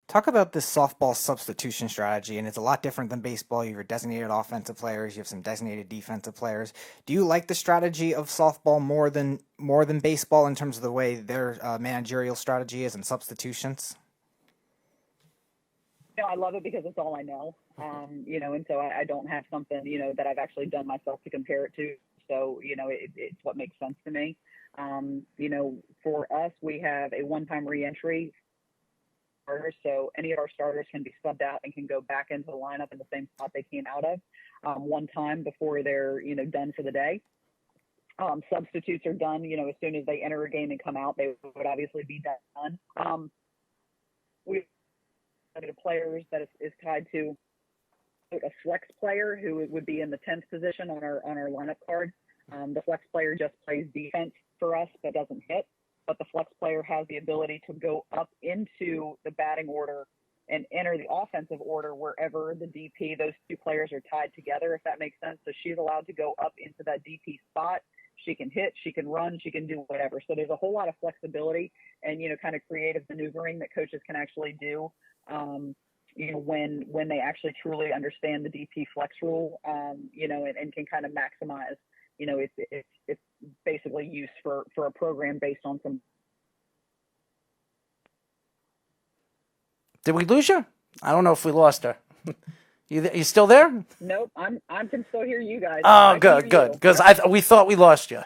Talk about this softball substitution strategy, and it's a lot different than baseball. You have your designated offensive players, you have some designated defensive players. Do you like the strategy of softball more than baseball in terms of the way their managerial strategy is and substitutions? I love it because it's all I know. And so I don't have something, that I've actually done myself to compare it to. So, it's what makes sense to me. For us, we have a one-time reentry starter, so any of our starters can be subbed out and can go back into the lineup in the same spot they came out of one time before they're, done for the day. Substitutes are done, as soon as they enter a game and come out, they would obviously be done. We have players that is tied to a flex player who would be in the 10th position on our lineup card. The flex player just plays defense for us but doesn't hit. But the flex player has the ability to go up into the batting order and enter the offensive order wherever the DP, those two players are tied together, if that makes sense. So she's allowed to go up into that DP spot. She can hit, she can run, she can do whatever. So there's a whole lot of flexibility and, kind of creative maneuvering that coaches can actually do, when they actually truly understand the DP flex rule, and can kind of maximize, it's basically used for a program based on some. Did we lose you? I don't know if we lost her. You still there? Nope, I can still hear you guys. Oh, good. Because we thought we lost you.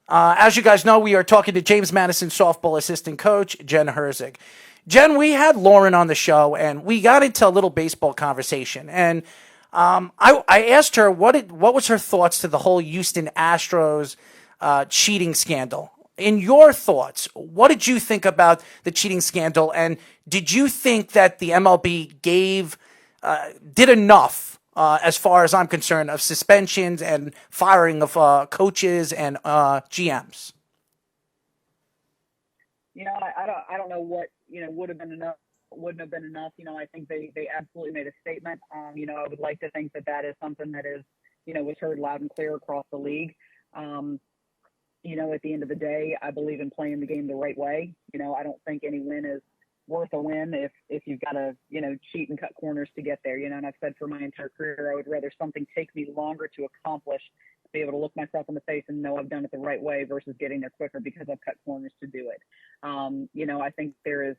As you guys know, we are talking to James Madison softball assistant coach, Jen Herzig. Jen, we had Lauren on the show, and we got into a little baseball conversation. And I asked her what was her thoughts to the whole Houston Astros cheating scandal. In your thoughts, what did you think about the cheating scandal? And did you think that the MLB did enough, as far as I'm concerned, of suspensions and firing of coaches and GMs? I don't know what would have been enough, wouldn't have been enough. I think they absolutely made a statement. I would like to think that is something that is was heard loud and clear across the league. At the end of the day, I believe in playing the game the right way. I don't think any win is worth a win if you've got to, cheat and cut corners to get there. And I've said for my entire career, I would rather something take me longer to accomplish, to be able to look myself in the face and know I've done it the right way versus getting there quicker because I've cut corners to do it. I think there is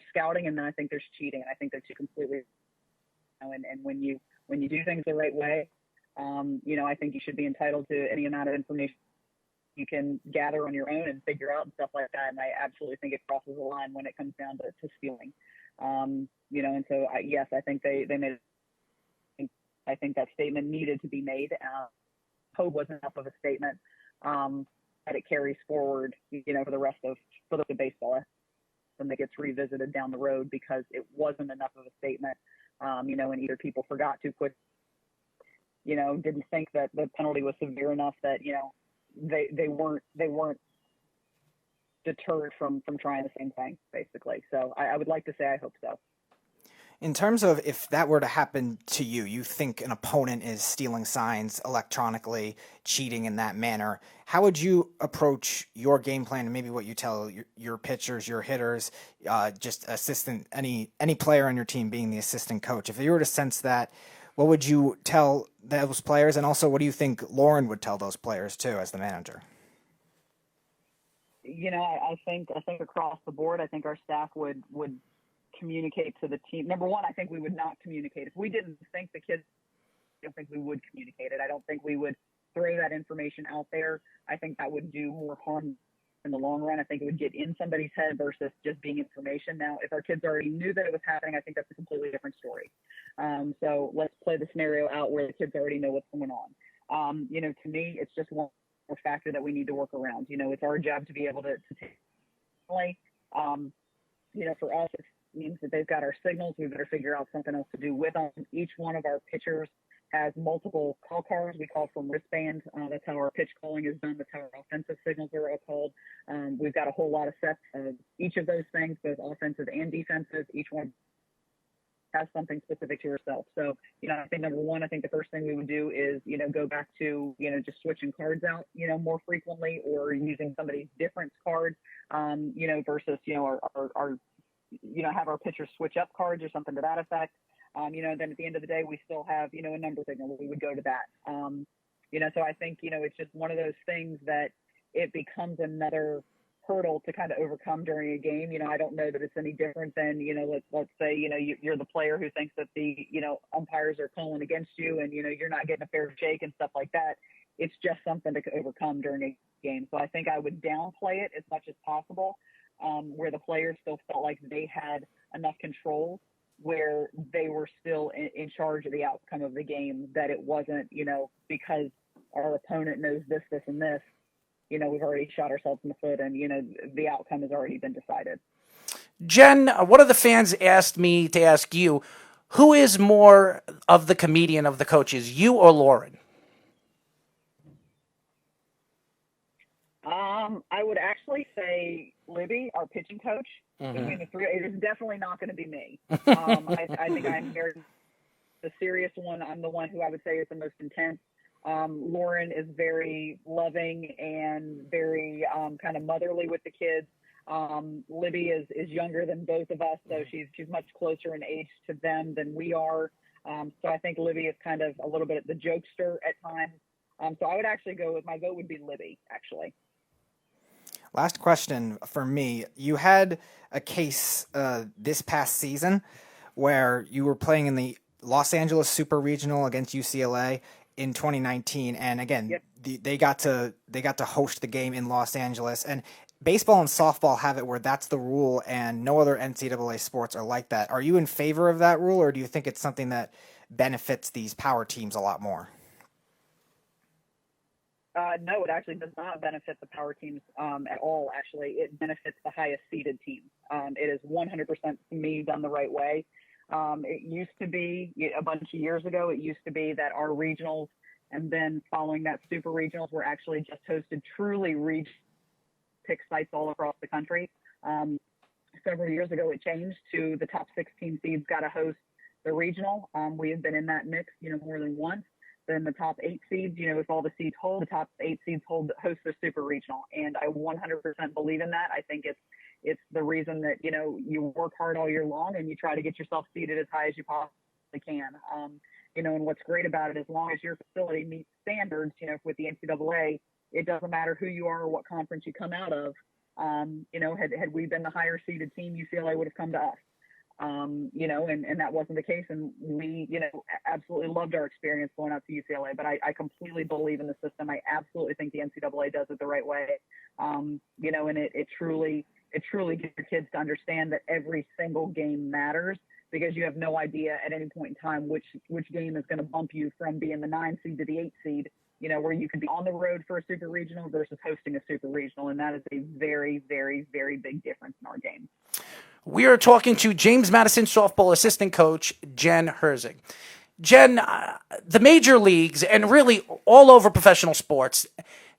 scouting and then I think there's cheating. And I think they're two completely, and when you do things the right way, I think you should be entitled to any amount of information you can gather on your own and figure out and stuff like that. And I absolutely think it crosses the line when it comes down to stealing. And so yes, I think they made. I think that statement needed to be made. Hope was enough of a statement that it carries forward, for the baseball, and that gets revisited down the road because it wasn't enough of a statement. And either people forgot too quick, didn't think that the penalty was severe enough that they weren't deterred from trying the same thing, basically. So I would like to say I hope so. In terms of if that were to happen to you, you think an opponent is stealing signs electronically, cheating in that manner, how would you approach your game plan and maybe what you tell your pitchers, your hitters, just assistant, any player on your team being the assistant coach? If you were to sense that, what would you tell those players? And also, what do you think Lauren would tell those players too as the manager? I think across the board, I think our staff would communicate to the team. Number one, I think we would not communicate. If we didn't think the kids, I don't think we would communicate it. I don't think we would throw that information out there. I think that would do more harm in the long run. I think it would get in somebody's head versus just being information. Now, if our kids already knew that it was happening, I think that's a completely different story. So let's play the scenario out where the kids already know what's going on. To me, it's just one more factor that we need to work around. It's our job to be able to take. For us, it means that they've got our signals. We better figure out something else to do with them. Each one of our pitchers has multiple call cards. We call from wristband. That's how our pitch calling is done. That's how our offensive signals are all called. We've got a whole lot of sets of each of those things, both offensive and defensive. Each one has something specific to yourself. So, I think number one, I think the first thing we would do is, go back to, just switching cards out, more frequently or using somebody's different card, versus, our have our pitchers switch up cards or something to that effect. Then at the end of the day, we still have, a number signal. We would go to that. So I think, it's just one of those things that it becomes another hurdle to kind of overcome during a game. I don't know that it's any different than, let's say, you're the player who thinks that the, umpires are calling against you and, you're not getting a fair shake and stuff like that. It's just something to overcome during a game. So I think I would downplay it as much as possible, where the players still felt like they had enough control, where they were still in charge of the outcome of the game, that it wasn't, because our opponent knows this, and this, we've already shot ourselves in the foot and, the outcome has already been decided. Jen, one of the fans asked me to ask you, who is more of the comedian of the coaches, you or Lauren? I would actually say Libby, our pitching coach. Between the three, it is definitely not going to be me. I think I'm the serious one. I'm the one who I would say is the most intense. Lauren is very loving and very kind of motherly with the kids. Libby is younger than both of us, so she's much closer in age to them than we are. So I think Libby is kind of a little bit the jokester at times. So I would actually go with, my vote would be Libby, actually. Last question for me. You had a case this past season where you were playing in the Los Angeles Super Regional against UCLA in 2019, and again, Yep. they got to host the game in Los Angeles. And baseball and softball have it where that's the rule, and no other NCAA sports are like that. Are you in favor of that rule, or do you think it's something that benefits these power teams a lot more? No, it actually does not benefit the power teams at all. Actually, it benefits the highest seeded teams. It is 100% to me done the right way. It used to be, a bunch of years ago, it used to be that our regionals and then following that super regionals were actually just hosted truly regional pick sites all across the country. Several years ago, it changed to the top 16 seeds got to host the regional. We have been in that mix, more than once. Then the top 8 seeds, if all the seeds hold, the top 8 seeds host the super regional. And I 100% believe in that. I think it's the reason that, you work hard all year long and you try to get yourself seated as high as you possibly can. And what's great about it, as long as your facility meets standards, with the NCAA, it doesn't matter who you are or what conference you come out of. Had we been the higher seeded team, UCLA would have come to us. And that wasn't the case. And we, absolutely loved our experience going out to UCLA, but I completely believe in the system. I absolutely think the NCAA does it the right way. And it truly gets your kids to understand that every single game matters, because you have no idea at any point in time which game is going to bump you from being the 9 seed to the 8 seed, where you could be on the road for a super regional versus hosting a super regional. And that is a very, very, very big difference in our game. We are talking to James Madison softball assistant coach, Jen Herzig. Jen, the major leagues and really all over professional sports,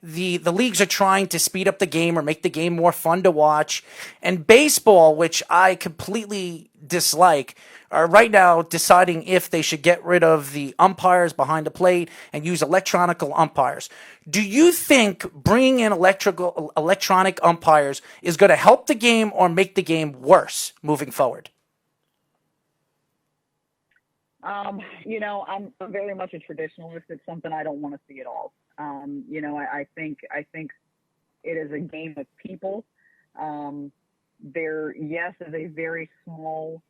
the leagues are trying to speed up the game or make the game more fun to watch. And baseball, which I completely dislike, are right now deciding if they should get rid of the umpires behind the plate and use electronic umpires. Do you think bringing in electronic umpires is going to help the game or make the game worse moving forward? I'm very mumuch a traditionalist. It's something I don't want to see at all. I think it is a game of people. There, yes, is a very small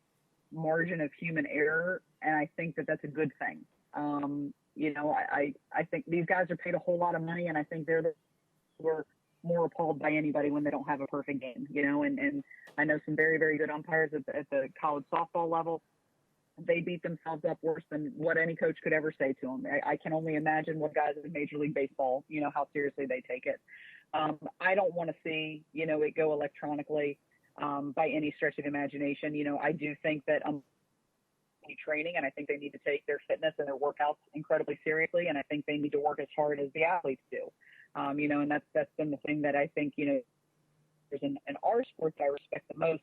margin of human error, and I think that that's a good thing. I think these guys are paid a whole lot of money, and I think they're more appalled by anybody when they don't have a perfect game. And I know some very, very good umpires at the college softball level. They beat themselves up worse than what any coach could ever say to them. I can only imagine what guys in Major League Baseball, how seriously they take it. I don't want to see, it go electronically by any stretch of imagination. I do think that training, and I think they need to take their fitness and their workouts incredibly seriously, and I think they need to work as hard as the athletes do. And that's been the thing that I think, in our sports I respect the most.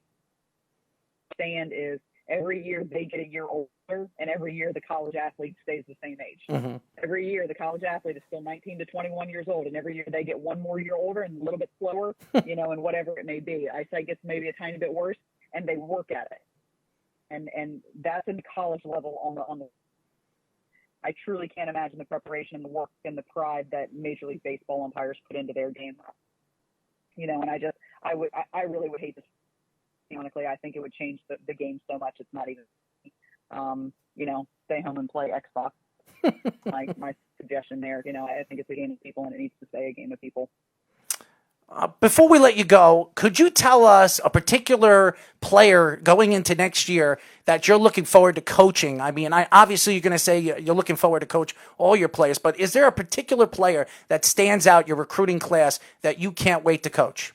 Stand is every year they get a year older, and every year the college athlete stays the same age. Mm-hmm. Every year the college athlete is still 19 to 21 years old, and every year they get one more year older and a little bit slower, and whatever it may be. I say it gets maybe a tiny bit worse and they work at it. And that's in the college level on the I truly can't imagine the preparation and the work and the pride that Major League Baseball umpires put into their game. You know, and I really would hate to, honestly, I think it would change the game so much. It's not even, you know, stay home and play Xbox. my suggestion there. You know, I think it's a game of people, and it needs to stay a game of people. Before we let you go, could you tell us a particular player going into next year that you're looking forward to coaching? I mean, obviously you're going to say you're looking forward to coach all your players, but is there a particular player that stands out your recruiting class that you can't wait to coach?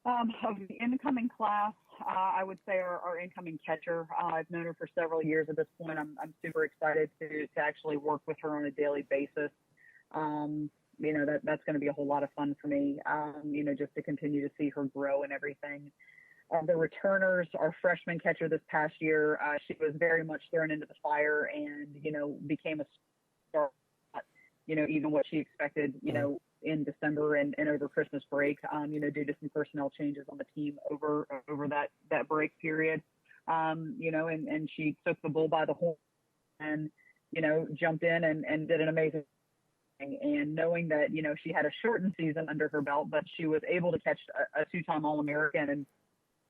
Of the incoming class, I would say our incoming catcher. I've known her for several years at this point. I'm super excited to actually work with her on a daily basis. You know, that's going to be a whole lot of fun for me, you know, just to continue to see her grow and everything. The returners, our freshman catcher this past year, she was very much thrown into the fire and, you know, became a star, you know, even what she expected, you know, in December and over Christmas break, you know, due to some personnel changes on the team over that break period, you know, and she took the bull by the horn and, you know, jumped in and did an amazing. And knowing that, you know, she had a shortened season under her belt, but she was able to catch a two-time All-American and,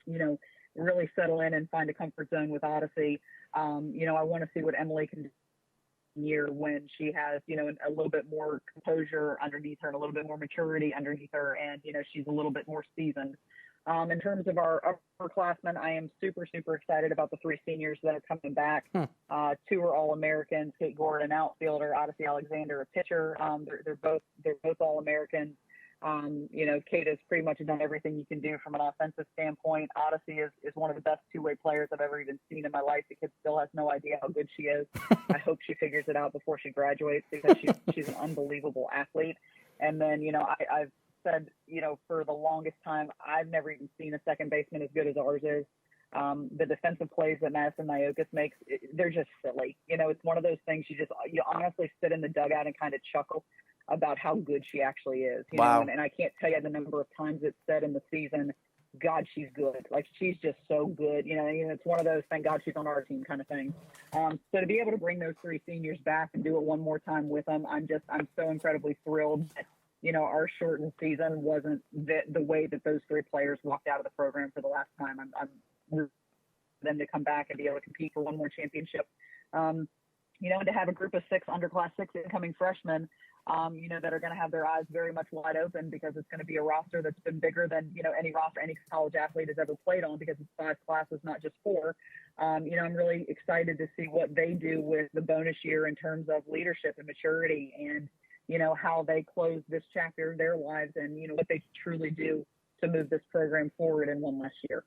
you know, really settle in and find a comfort zone with Odyssey. You know, I want to see what Emily can do year when she has, you know, a little bit more composure underneath her and a little bit more maturity underneath her. And, you know, she's a little bit more seasoned. In terms of our upperclassmen, I am super, super excited about the three seniors that are coming back. Two are All-Americans, Kate Gordon, outfielder, Odyssey Alexander, a pitcher. They're both All-Americans. You know, Kate has pretty much done everything you can do from an offensive standpoint. Odyssey is one of the best two-way players I've ever even seen in my life. The kid still has no idea how good she is. I hope she figures it out before she graduates because she's an unbelievable athlete. And then, you know, I've said, you know, for the longest time, I've never even seen a second baseman as good as ours is. The defensive plays that Madison Nyokas makes, they're just silly. You know, it's one of those things you honestly sit in the dugout and kind of chuckle about how good she actually is. You know, and I can't tell you the number of times it's said in the season, God, she's good. Like, she's just so good. You know, it's one of those, thank God she's on our team kind of thing. So to be able to bring those three seniors back and do it one more time with them, I'm so incredibly thrilled that, you know, our shortened season wasn't the way that those three players walked out of the program for the last time. I'm rooting for them to come back and be able to compete for one more championship. You know, and to have a group of underclass six incoming freshmen, you know, that are going to have their eyes very much wide open because it's going to be a roster that's been bigger than, you know, any roster any college athlete has ever played on because it's 5 classes, not just 4. You know, I'm really excited to see what they do with the bonus year in terms of leadership and maturity and, you know, how they close this chapter of their lives and, you know, what they truly do to move this program forward in one last year.